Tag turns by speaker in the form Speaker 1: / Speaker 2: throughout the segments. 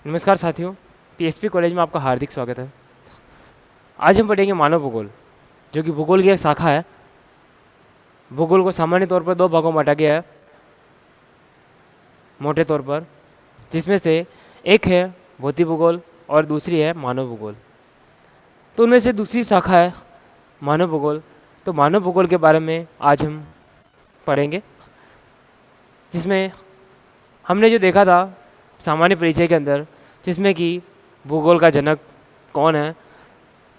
Speaker 1: नमस्कार साथियों, PSP college में आपका हार्दिक स्वागत है। आज हम पढ़ेंगे मानव भूगोल, जो कि भूगोल की एक शाखा है। भूगोल को सामान्य तौर पर दो भागों में बांटा गया है, मोटे तौर पर, जिसमें से एक है भौतिक भूगोल और दूसरी है मानव भूगोल। तो उनमें से दूसरी शाखा है मानव भूगोल। तो मानव भूगोल के बारे में आज हम पढ़ेंगे, जिसमें हमने जो देखा था सामान्य परिचय के अंदर, जिसमें कि भूगोल का जनक कौन है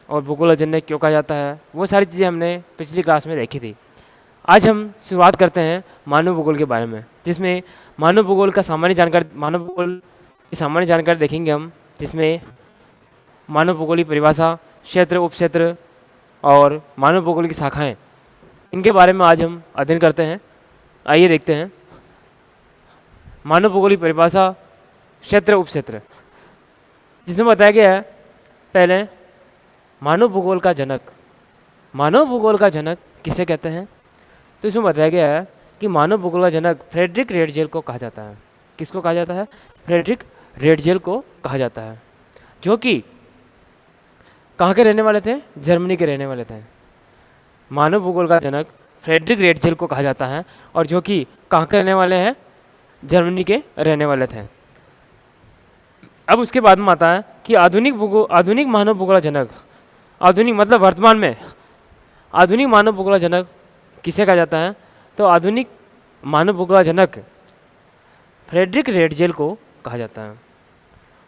Speaker 1: और भूगोल का जनक क्यों कहा जाता है, वो सारी चीज़ें हमने पिछली क्लास में देखी थी। आज हम शुरुआत करते हैं मानव भूगोल के बारे में, जिसमें मानव भूगोल का सामान्य जानकारी, मानव भूगोल की सामान्य जानकारी देखेंगे हम, जिसमें मानव भूगोल की परिभाषा, क्षेत्र, उपक्षेत्र और मानव भूगोल की शाखाएं, इनके बारे में आज हम अध्ययन करते हैं। आइए देखते हैं मानव भूगोल की परिभाषा, क्षेत्र, उपक्षेत्र, जिसमें बताया गया है पहले मानव भूगोल का जनक। मानव भूगोल का जनक किसे कहते हैं? तो इसमें बताया गया है कि मानव भूगोल का जनक फ्रेडरिक रेडजेल को कहा जाता है। किसको कहा जाता है? फ्रेडरिक रेडजेल को कहा जाता है, जो कि कहाँ के रहने वाले थे? जर्मनी के रहने वाले थे। मानव भूगोल का जनक फ्रेडरिक रेडजेल को कहा जाता है, और जो कि कहाँ के रहने वाले हैं? जर्मनी के रहने वाले थे। अब उसके बाद में आता है कि आधुनिक मानव भूगोल का जनक, आधुनिक मतलब वर्तमान में, आधुनिक मानव भूगोल का जनक किसे कहा जाता है? तो आधुनिक मानव भूगोल का जनक फ्रेडरिक रेडजेल को कहा जाता है।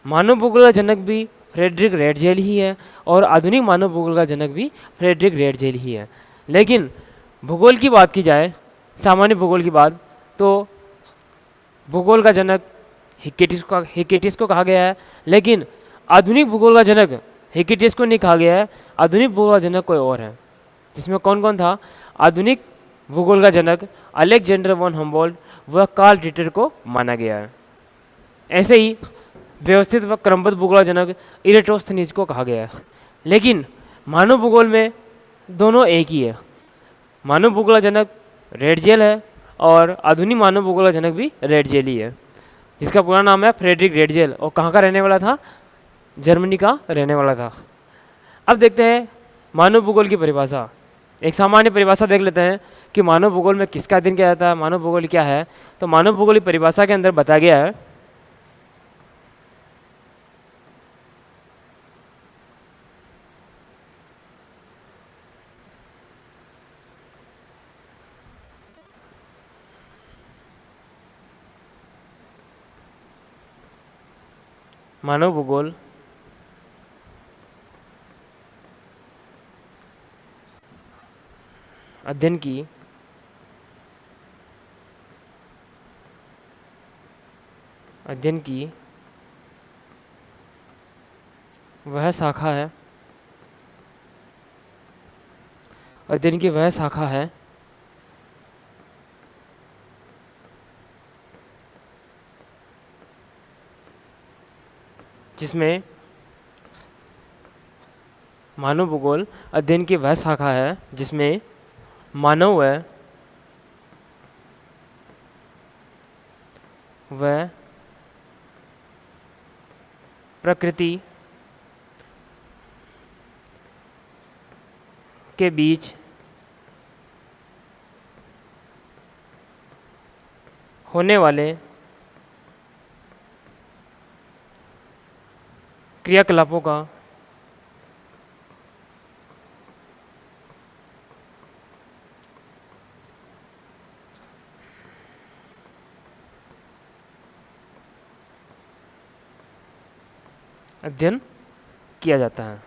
Speaker 1: मानव भूगोल का जनक भी फ्रेडरिक रेडजेल ही है और आधुनिक मानव भूगोल का जनक भी फ्रेडरिक रेडजेल ही है। लेकिन भूगोल की बात की जाए, सामान्य भूगोल की बात, तो भूगोल का जनक हिकेटिस को कहा गया है, लेकिन आधुनिक भूगोल का जनक हिकेटिस को नहीं कहा गया है। आधुनिक भूगोल का जनक कोई और है, जिसमें कौन कौन था? आधुनिक भूगोल का जनक अलेक्जेंडर वन हम्बोल्ट व कार्ल रिटर को माना गया है। ऐसे ही व्यवस्थित व क्रमबद्ध भूगोल का जनक इरेटोस्थनीज को कहा गया है। लेकिन मानव भूगोल में दोनों एक ही है। मानव भूगोल का जनक रेडजेल है और आधुनिक मानव भूगोल का जनक भी रेडजेल ही है, जिसका पूरा नाम है फ्रेडरिक रेडजेल, और कहाँ का रहने वाला था? जर्मनी का रहने वाला था। अब देखते हैं मानव भूगोल की परिभाषा। एक सामान्य परिभाषा देख लेते हैं कि मानव भूगोल में किसका अध्ययन किया जाता है, मानव भूगोल क्या है। तो मानव भूगोल की परिभाषा के अंदर बताया गया है मानव भूगोल अध्ययन की वह शाखा है, अध्ययन की वह शाखा है जिसमें मानव भूगोल अध्ययन की वह शाखा है जिसमें मानव व प्रकृति के बीच होने वाले क्रियाकलापों का अध्ययन किया जाता है।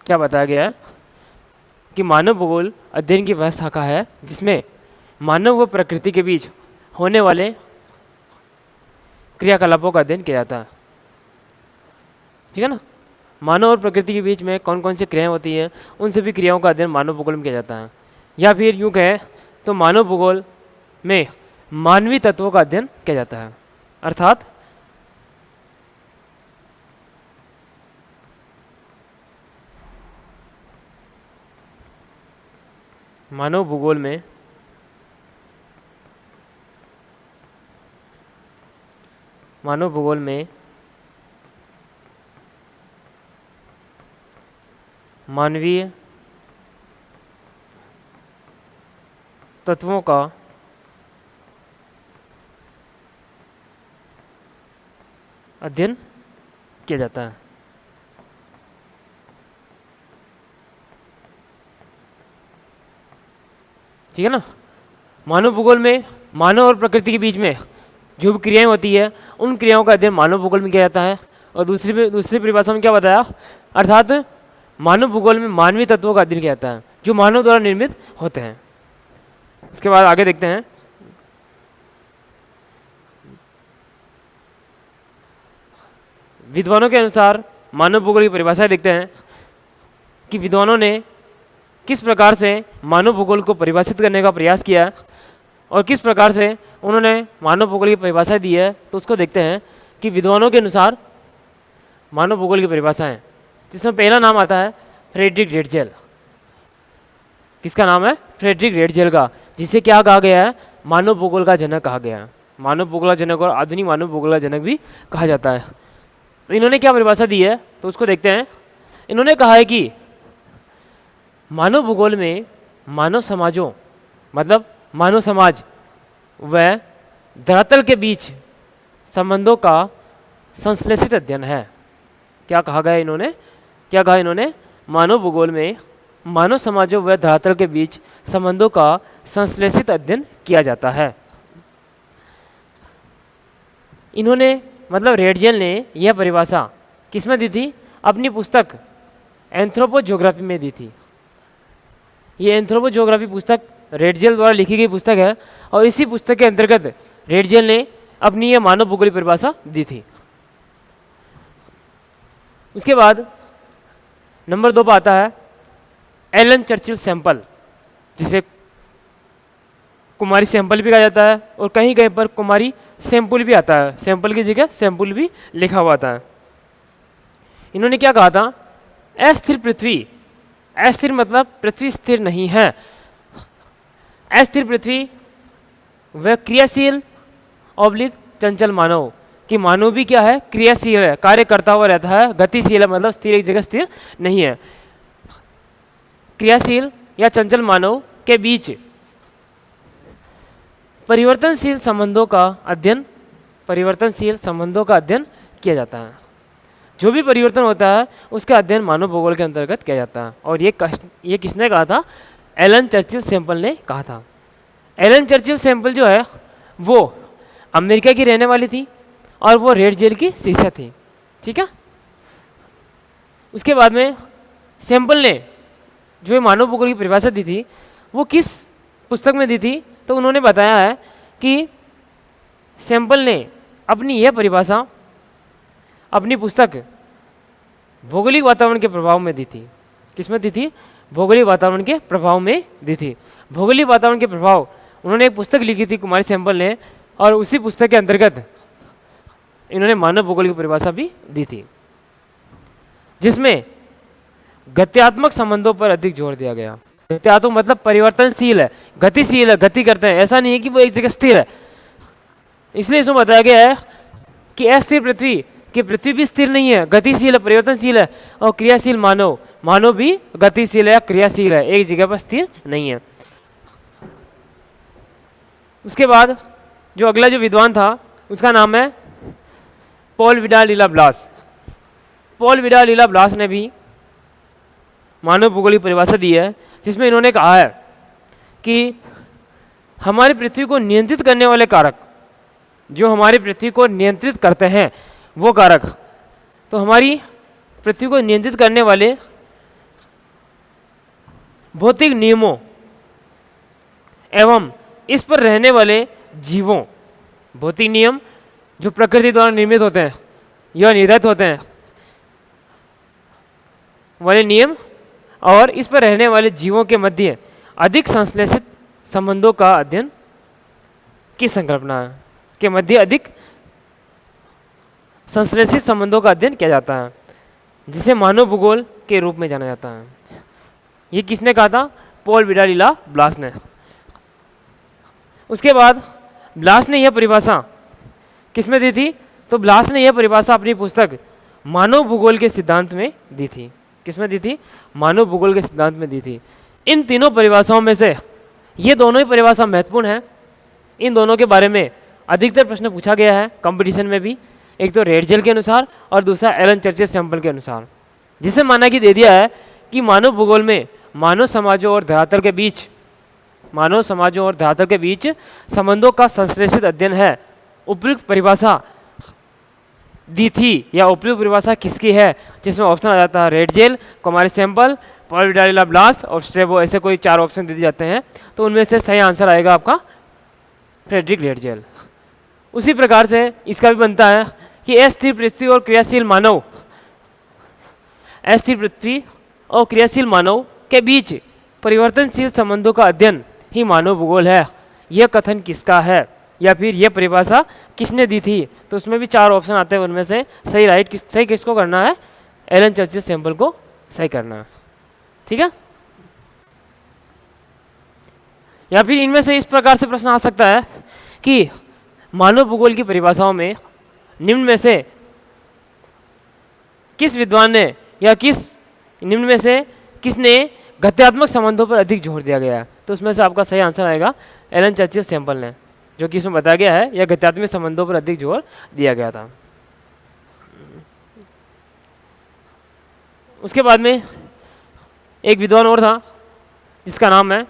Speaker 1: क्या बताया गया है कि मानव भूगोल अध्ययन की वह शाखा है जिसमें मानव व प्रकृति के बीच होने वाले क्रियाकलापों का अध्ययन किया जाता है। ठीक है ना? मानव और प्रकृति के बीच में कौन कौन सी क्रियाएं होती हैं, उन सभी क्रियाओं का अध्ययन मानव भूगोल में किया जाता है। या फिर यूँ कहें तो मानव भूगोल में मानवीय तत्वों का अध्ययन किया जाता है। अर्थात मानव भूगोल में मानवीय तत्वों का अध्ययन किया जाता है। ठीक है ना। मानव भूगोल में मानव और प्रकृति के बीच में जो भी क्रियाएं होती है उन क्रियाओं का अध्ययन मानव भूगोल में किया जाता है। और दूसरी परिभाषा में क्या बताया, अर्थात मानव भूगोल में मानवीय तत्वों का अध्ययन किया जाता है जो मानव द्वारा निर्मित होते हैं। उसके बाद आगे देखते हैं। विद्वानों के अनुसार मानव भूगोल की परिभाषा देखते हैं कि विद्वानों ने किस प्रकार से मानव भूगोल को परिभाषित करने का प्रयास किया और किस प्रकार से उन्होंने मानव भूगोल की परिभाषा दी है। तो उसको देखते हैं कि विद्वानों के अनुसार मानव भूगोल की परिभाषा है, जिसमें पहला नाम आता है फ्रेडरिक रेटजेल। किसका नाम है? फ्रेडरिक रेटजेल का, जिसे क्या कहा गया है? मानव भूगोल का जनक कहा गया है। मानव भूगोल का जनक और आधुनिक मानव भूगोल का जनक भी कहा जाता है। तो इन्होंने क्या परिभाषा दी है, तो उसको देखते हैं। इन्होंने कहा है कि मानव भूगोल में मानव समाजों, मतलब मानव समाज व धरातल के बीच संबंधों का संश्लेषित अध्ययन है। क्या कहा गया इन्होंने? क्या कहा इन्होंने? मानव भूगोल में मानव समाजों व धरातल के बीच संबंधों का संश्लेषित अध्ययन किया जाता है। इन्होंने मतलब रेटजेल ने यह परिभाषा किसमें दी थी? अपनी पुस्तक एंथ्रोपोज्योग्राफी में दी थी। ये एंथ्रोपोज्योग्राफी पुस्तक रेटजेल द्वारा लिखी गई पुस्तक है और इसी पुस्तक के अंतर्गत रेटजेल ने अपनी यह मानव भूगोल की परिभाषा दी थी। उसके बाद नंबर 2 पर आता है एलन चर्चिल सैंपल, जिसे कुमारी सैंपल भी कहा जाता है और कहीं कहीं पर कुमारी सैंपल भी आता है। सैंपल की जगह सैंपल भी लिखा हुआ आता है। इन्होंने क्या कहा था? अस्थिर पृथ्वी, अस्थिर मतलब पृथ्वी स्थिर नहीं है। अस्थिर पृथ्वी वह क्रियाशील ऑब्लिक चंचल मानव, कि मानव भी क्या है? क्रियाशील है, कार्य करता हुआ रहता है, गतिशील है, मतलब स्थिर एक जगह स्थिर नहीं है। क्रियाशील या चंचल मानव के बीच परिवर्तनशील संबंधों का अध्ययन किया जाता है। जो भी परिवर्तन होता है उसका अध्ययन मानव भूगोल के अंतर्गत किया जाता है। और ये किसने कहा था? एलन चर्चिल सैंपल ने कहा था। एलन चर्चिल सैंपल जो है वो अमेरिका की रहने वाली थी और वो रेटजेल की शिष्या थी। ठीक है। उसके बाद में सैंपल ने जो ये मानव भूगोल की परिभाषा दी थी वो किस पुस्तक में दी थी? तो उन्होंने बताया है कि सैंपल ने अपनी यह परिभाषा अपनी पुस्तक भौगोलिक वातावरण के प्रभाव में दी थी। किसमें दी थी? भौगोलिक वातावरण के प्रभाव में दी थी। भौगोलिक वातावरण के प्रभाव, उन्होंने एक पुस्तक लिखी थी कुमारी सैंपल ने, और उसी पुस्तक के अंतर्गत इन्होंने मानव भूगोल की परिभाषा भी दी थी, जिसमें गत्यात्मक संबंधों पर अधिक जोर दिया गया। गत्यात्मक मतलब परिवर्तनशील है, गतिशील है, गति करते हैं, ऐसा नहीं है कि वो एक जगह स्थिर है। इसलिए इसमें बताया गया है कि अस्थिर पृथ्वी, कि पृथ्वी भी स्थिर नहीं है, गतिशील है, परिवर्तनशील है, और क्रियाशील मानव भी गतिशील है या क्रियाशील है, एक जगह पर स्थिर नहीं है। उसके बाद जो अगला जो विद्वान था उसका नाम है पॉल विडाल लीला ब्लास। पॉल विडाल लीला ब्लास ने भी मानव भूगोल की परिभाषा दी है, जिसमें इन्होंने कहा है कि हमारी पृथ्वी को नियंत्रित करने वाले कारक, जो हमारी पृथ्वी को नियंत्रित करते हैं वो कारक, तो हमारी पृथ्वी को नियंत्रित करने वाले भौतिक नियमों एवं इस पर रहने वाले जीवों, भौतिक नियम जो प्रकृति द्वारा निर्मित होते हैं या निर्धारित होते हैं वाले नियम, और इस पर रहने वाले जीवों के मध्य अधिक संश्लेषित संबंधों का अध्ययन की संकल्पना है, के मध्य अधिक संश्लेषित संबंधों का अध्ययन किया जाता है, जिसे मानव भूगोल के रूप में जाना जाता है। ये किसने कहा था? पॉल विडालिला ब्लास ने। उसके बाद ब्लास ने यह परिभाषा किसमें दी थी? तो ब्लास ने यह परिभाषा अपनी पुस्तक मानव भूगोल के सिद्धांत में दी थी। किसमें दी थी? मानव भूगोल के सिद्धांत में दी थी। इन तीनों परिभाषाओं में से ये दोनों ही परिभाषा महत्वपूर्ण है। इन दोनों के बारे में अधिकतर प्रश्न पूछा गया है कंपटीशन में भी, एक तो रेडजेल के अनुसार और दूसरा एलन चर्चिल सैंपल के अनुसार, जिसे माना कि दे दिया है कि मानव भूगोल में मानव समाजों और धरातल के बीच संबंधों का संश्लेषित अध्ययन है। उपयुक्त परिभाषा दी थी या उपयुक्त परिभाषा किसकी है? जिसमें ऑप्शन आ जाता है रेडजेल, कुमारी सैंपल, पॉल विडालिला ब्लास और स्ट्रेबो, ऐसे कोई 4 ऑप्शन दे दिए जाते हैं। तो उनमें से सही आंसर आएगा आपका फ्रेडरिक रेडजेल। उसी प्रकार से इसका भी बनता है कि अस्थिर पृथ्वी और क्रियाशील मानव के बीच परिवर्तनशील संबंधों का अध्ययन ही मानव भूगोल है। यह कथन किसका है या फिर यह परिभाषा किसने दी थी? तो उसमें भी 4 ऑप्शन आते हैं, उनमें से सही किसको करना है? एलन चर्चिल सैंपल को सही करना है। ठीक है। या फिर इनमें से इस प्रकार से प्रश्न आ सकता है कि मानव भूगोल की परिभाषाओं में निम्न में से किस विद्वान ने या निम्न में से किसने गत्यात्मक संबंधों पर अधिक जोर दिया गया है? तो उसमें से आपका सही आंसर आएगा एलन चर्चिल सैंपल ने, जो कि इसमें बताया गया है यह गत्यात्मक संबंधों पर अधिक जोर दिया गया था। उसके बाद में एक विद्वान और था जिसका नाम है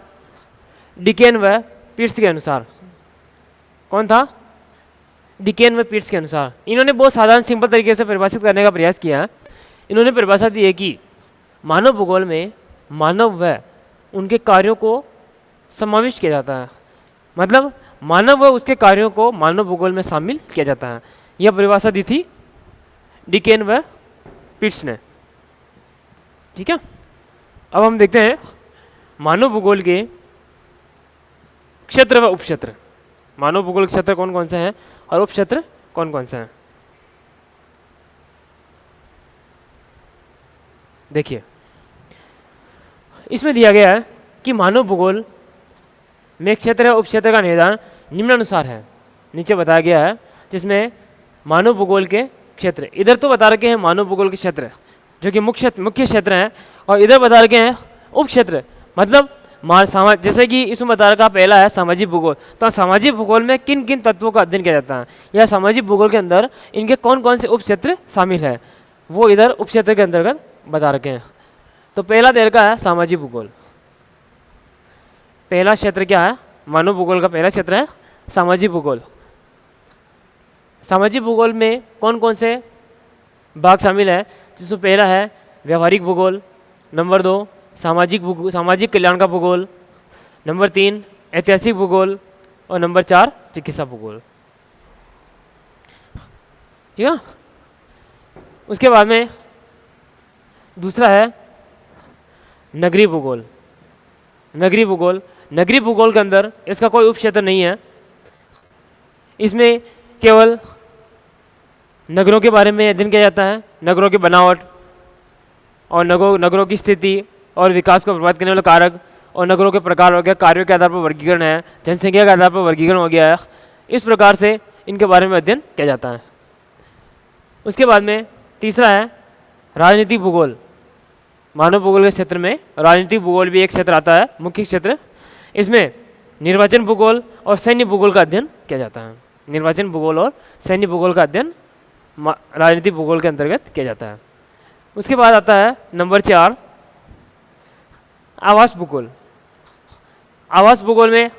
Speaker 1: डिकेन व पीट्स के अनुसार। कौन था? डिकेन व पीट्स के अनुसार। इन्होंने बहुत साधारण सिंपल तरीके से परिभाषित करने का प्रयास किया है। इन्होंने परिभाषा दी है कि मानव भूगोल में मानव व उनके कार्यों को समाविष्ट किया जाता है, मतलब मानव व उसके कार्यों को मानव भूगोल में शामिल किया जाता है। यह परिभाषा दी थी डिकेन व पीट्स ने। ठीक है। अब हम देखते हैं मानव भूगोल के क्षेत्र व उपक्षेत्र। मानव भूगोल क्षेत्र कौन कौन से हैं और उपक्षेत्र कौन कौन से हैं? देखिए, इसमें दिया गया है कि मानव भूगोल में क्षेत्र व उपक्षेत्र का निर्धारण निम्नानुसार है। नीचे बताया गया है जिसमें मानव भूगोल के क्षेत्र, इधर तो बता रखे हैं मानव भूगोल के क्षेत्र जो कि मुख्य क्षेत्र हैं, और इधर बता रखे हैं उपक्षेत्र, मतलब जैसे कि इसमें बता रखा पहला है सामाजिक भूगोल। तो सामाजिक भूगोल में किन किन तत्वों का अध्ययन किया जाता है या सामाजिक भूगोल के अंदर इनके कौन कौन से उपक्षेत्र शामिल है, वो इधर उपक्षेत्र के अंतर्गत बता रखे हैं। तो पहला दे रखा है सामाजिक भूगोल। पहला क्षेत्र क्या है? मानव भूगोल का पहला क्षेत्र है सामाजिक भूगोल। सामाजिक भूगोल में कौन कौन से भाग शामिल है? जिसमें पहला है व्यवहारिक भूगोल, नंबर 2 सामाजिक कल्याण का भूगोल, नंबर 3 ऐतिहासिक भूगोल और नंबर 4 चिकित्सा भूगोल। ठीक है ना। उसके बाद में दूसरा है नगरीय भूगोल। नगरीय भूगोल के अंदर इसका कोई उपक्षेत्र नहीं है। इसमें केवल नगरों के बारे में अध्ययन किया जाता है, नगरों की बनावट और नगरों की स्थिति और विकास को प्रभावित करने वाले कारक और नगरों के प्रकार हो गया, कार्यों के आधार पर वर्गीकरण है, जनसंख्या के आधार पर वर्गीकरण हो गया है। इस प्रकार से इनके बारे में अध्ययन किया जाता है। उसके बाद में तीसरा है राजनीतिक भूगोल। मानव भूगोल के क्षेत्र में राजनीतिक भूगोल भी एक क्षेत्र आता है, मुख्य क्षेत्र। इसमें निर्वाचन भूगोल और सैन्य भूगोल का अध्ययन किया जाता है। निर्वाचन भूगोल और सैन्य भूगोल का अध्ययन राजनीतिक भूगोल के अंतर्गत किया जाता है। उसके बाद आता है नंबर 4 आवास भूगोल। आवास भूगोल में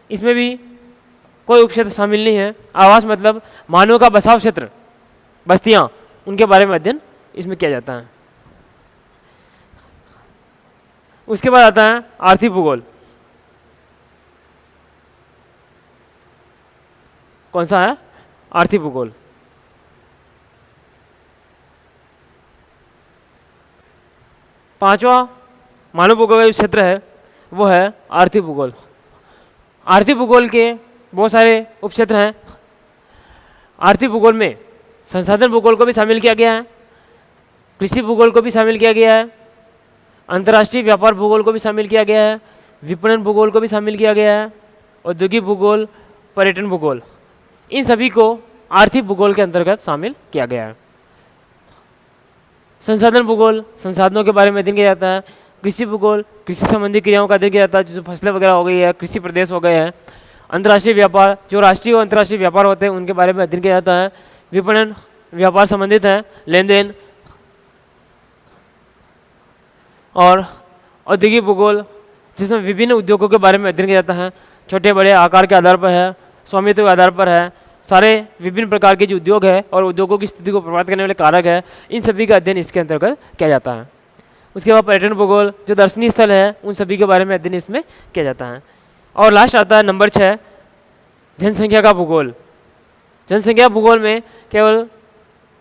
Speaker 1: इसमें भी कोई उपक्षेत्र शामिल नहीं है। आवास मतलब मानव का बसाव क्षेत्र, बस्तियाँ, उनके बारे में अध्ययन इसमें किया जाता है। उसके बाद आता है आर्थिक भूगोल। कौन सा है? आर्थिक भूगोल। पांचवा मानव भूगोल का जो क्षेत्र है वो है आर्थिक भूगोल। आर्थिक भूगोल के बहुत सारे उपक्षेत्र हैं। आर्थिक भूगोल में संसाधन भूगोल को भी शामिल किया गया है, कृषि भूगोल को भी शामिल किया गया है, अंतर्राष्ट्रीय व्यापार भूगोल को भी शामिल किया गया है, विपणन भूगोल को भी शामिल किया गया है, औद्योगिक भूगोल, पर्यटन भूगोल, इन सभी को आर्थिक भूगोल के अंतर्गत शामिल किया गया है। संसाधन भूगोल, संसाधनों के बारे में अध्ययन किया जाता है। कृषि भूगोल, कृषि संबंधी क्रियाओं का अध्ययन किया जाता है, जैसे फसलें वगैरह हो गई है, कृषि प्रदेश हो गए हैं। अंतर्राष्ट्रीय व्यापार, जो राष्ट्रीय और अंतर्राष्ट्रीय व्यापार होते हैं उनके बारे में अध्ययन किया जाता है। विपणन, व्यापार संबंधित है, लेन देन। और औद्योगिक भूगोल, जिसमें विभिन्न उद्योगों के बारे में अध्ययन किया जाता है, छोटे बड़े आकार के आधार पर है, स्वामित्व के आधार पर है, सारे विभिन्न प्रकार के जो उद्योग है और उद्योगों की स्थिति को प्रभावित करने वाले कारक है, इन सभी का अध्ययन इसके अंतर्गत किया जाता है। उसके बाद पर्यटन भूगोल, जो दर्शनीय स्थल है उन सभी के बारे में अध्ययन इसमें किया जाता है। और लास्ट आता है नंबर 6, जनसंख्या का भूगोल। जनसंख्या भूगोल में केवल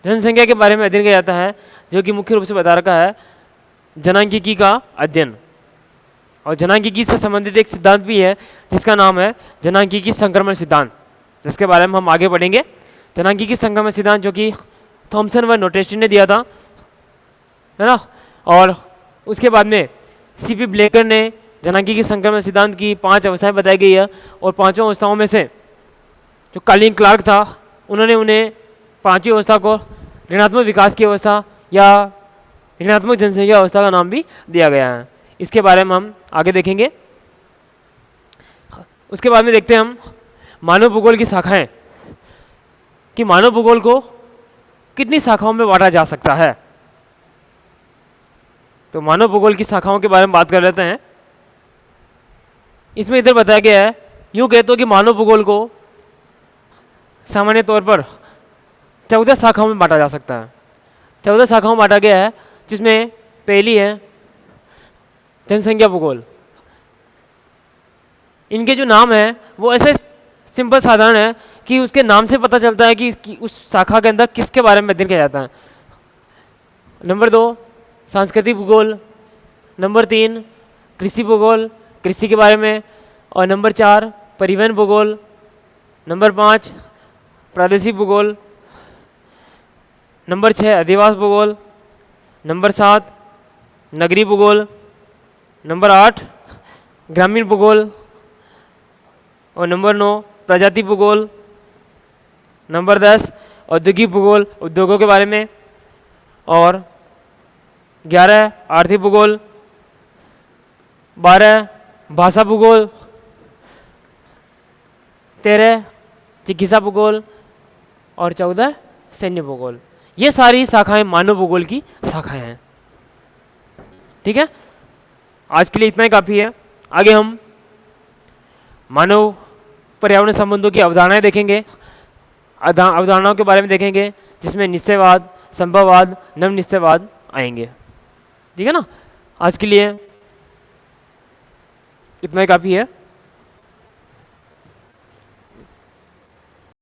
Speaker 1: जनसंख्या के बारे में अध्ययन किया जाता है, जो कि मुख्य रूप से बता रखा है जनांकीकी का अध्ययन। और जनांकीकी से संबंधित एक सिद्धांत भी है जिसका नाम है जनांकीकी संक्रमण सिद्धांत, जिसके बारे में हम आगे पढ़ेंगे। जनांकीकी संक्रमण सिद्धांत जो कि थॉमसन व नोटेस्टी ने दिया था, है ना। और उसके बाद में सीपी ब्लेकर ने जनांकीकी संक्रमण सिद्धांत की 5 अवस्थाएं बताई गई है, और 5 अवस्थाओं में से जो कार्लिन क्लार्क था उन्होंने उन्हें 5वीं अवस्था को ऋणात्मक विकास की अवस्था या ऋणात्मक जनसंख्या अवस्था का नाम भी दिया गया है। इसके बारे में हम आगे देखेंगे। उसके बाद में देखते हैं हम मानव भूगोल की शाखाएं, कि मानव भूगोल को कितनी शाखाओं में बांटा जा सकता है। तो मानव भूगोल की शाखाओं के बारे में बात कर लेते हैं। इसमें इधर बताया गया है, यूँ कहते हो कि मानव भूगोल को सामान्य तौर पर 14 शाखाओं में बांटा जा सकता है। 14 शाखाओं में बांटा गया है, जिसमें पहली है जनसंख्या भूगोल। इनके जो नाम है वो ऐसे सिंपल साधारण है कि उसके नाम से पता चलता है कि उस शाखा के अंदर किसके बारे में अध्ययन किया जाता है। नंबर 2 सांस्कृतिक भूगोल, नंबर 3 कृषि भूगोल, कृषि के बारे में, और नंबर 4 परिवहन भूगोल, नंबर 5 प्रादेशिक भूगोल, नंबर 6 अधिवास भूगोल, नंबर 7 नगरीय भूगोल, नंबर 8 ग्रामीण भूगोल, और नंबर 9 प्रजाति भूगोल, नंबर 10 औद्योगिक भूगोल, उद्योगों के बारे में, और 11 आर्थिक भूगोल, 12 भाषा भूगोल, 13 चिकित्सा भूगोल, और 14 सैन्य भूगोल। ये सारी शाखाएं मानव भूगोल की शाखाएं हैं। ठीक है, आज के लिए इतना ही काफ़ी है। आगे हम मानव पर्यावरण संबंधों की अवधारणाएं देखेंगे, अवधारणाओं के बारे में देखेंगे, जिसमें निश्चयवाद, संभववाद, नव निश्चयवाद आएंगे। ठीक है ना, आज के लिए इतना ही काफ़ी है।